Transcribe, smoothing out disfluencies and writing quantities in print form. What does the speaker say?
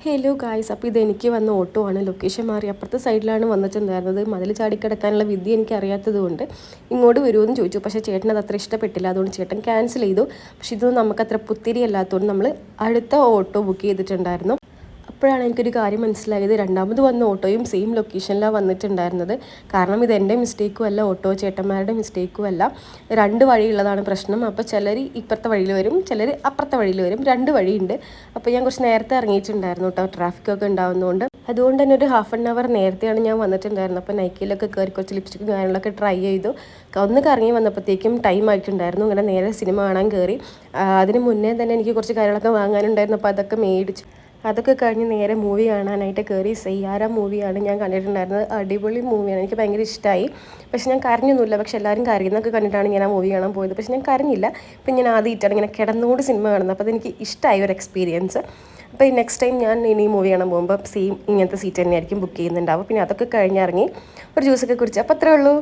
Hello guys, അപ്പോൾ ഇതെനിക്ക് വന്ന ഓട്ടോ ആണ്. ലൊക്കേഷൻ മാറി അപ്പുറത്തെ സൈഡിലാണ് വന്നിട്ടുണ്ടായിരുന്നത്. മതിൽ ചാടിക്കിടക്കാനുള്ള വിദ്യ എനിക്ക് അറിയാത്തത് കൊണ്ട് ഇങ്ങോട്ട് വരുമെന്ന് ചോദിച്ചു. പക്ഷേ ചേട്ടന് അത് അത്ര ഇഷ്ടപ്പെട്ടില്ല. അതുകൊണ്ട് ചേട്ടൻ ക്യാൻസൽ ചെയ്തു. പക്ഷേ ഇതൊന്നും നമുക്കത്ര പുത്തിരി അല്ലാത്തതുകൊണ്ട് നമ്മൾ അടുത്ത ഓട്ടോ ബുക്ക് ചെയ്തിട്ടുണ്ടായിരുന്നു. അപ്പോഴാണ് എനിക്കൊരു കാര്യം മനസ്സിലായത്, രണ്ടാമത് വന്ന ഓട്ടോയും സെയിം ലൊക്കേഷനിലാണ് വന്നിട്ടുണ്ടായിരുന്നത്. കാരണം ഇത് എൻ്റെ മിസ്റ്റേക്കും അല്ല, ഓട്ടോ ചേട്ടന്മാരുടെ മിസ്റ്റേക്കും അല്ല. രണ്ട് വഴിയുള്ളതാണ് പ്രശ്നം. അപ്പോൾ ചിലർ ഇപ്പുറത്തെ വഴിയിൽ വരും, ചിലർ അപ്പുറത്തെ വഴിയിൽ വരും. രണ്ട് വഴിയുണ്ട്. അപ്പോൾ ഞാൻ കുറച്ച് നേരത്തെ ഇറങ്ങിയിട്ടുണ്ടായിരുന്നു കേട്ടോ, ട്രാഫിക്കൊക്കെ ഉണ്ടാകുന്നതുകൊണ്ട്. അതുകൊണ്ട് തന്നെ ഒരു ഹാഫ് ആൻ അവർ നേരത്തെയാണ് ഞാൻ വന്നിട്ടുണ്ടായിരുന്നത്. അപ്പോൾ നൈക്കിയിലൊക്കെ കയറി കുറച്ച് ലിപ്സ്റ്റിക്കും കാര്യങ്ങളൊക്കെ ട്രൈ ചെയ്തു. ഒന്ന് കറങ്ങി വന്നപ്പോഴത്തേക്കും ടൈം ആയിട്ടുണ്ടായിരുന്നു. അങ്ങനെ നേരെ സിനിമ കാണാൻ കയറി. അതിന് മുന്നേ തന്നെ എനിക്ക് കുറച്ച് കാര്യങ്ങളൊക്കെ വാങ്ങാനുണ്ടായിരുന്നു. അപ്പോൾ അതൊക്കെ മേടിച്ചു. അതൊക്കെ കഴിഞ്ഞ് നേരെ മൂവി കാണാനായിട്ട് കയറി. സയ്യാര മൂവിയാണ് ഞാൻ കണ്ടിട്ടുണ്ടായിരുന്നത്. അടിപൊളി മൂവിയാണ്, എനിക്ക് ഭയങ്കര ഇഷ്ടമായി. പക്ഷെ ഞാൻ കരഞ്ഞൊന്നുമില്ല. പക്ഷെ എല്ലാവരും കരയുന്നതൊക്കെ കണ്ടിട്ടാണ് ഞാൻ ആ മൂവി കാണാൻ പോയത്. പക്ഷെ ഞാൻ കരഞ്ഞില്ല. ഇപ്പം ഞാൻ ആദ്യമായിട്ടാണ് ഇങ്ങനെ കിടന്നുകൊണ്ട് സിനിമ കാണുന്നത്. അപ്പോൾ അതെനിക്ക് ഇഷ്ടമായ ഒരു എക്സ്പീരിയൻസ്. അപ്പോൾ ഈ നെക്സ്റ്റ് ടൈം ഞാൻ ഇനി മൂവി കാണാൻ പോകുമ്പോൾ സെയിം ഇങ്ങനത്തെ സീറ്റ് തന്നെയായിരിക്കും ബുക്ക് ചെയ്യുന്നുണ്ടാവും. പിന്നെ അതൊക്കെ കഴിഞ്ഞിറങ്ങി ഒരു ജ്യൂസൊക്കെ കുടിച്ച്. അപ്പോൾ അത്രേ ഉള്ളൂ.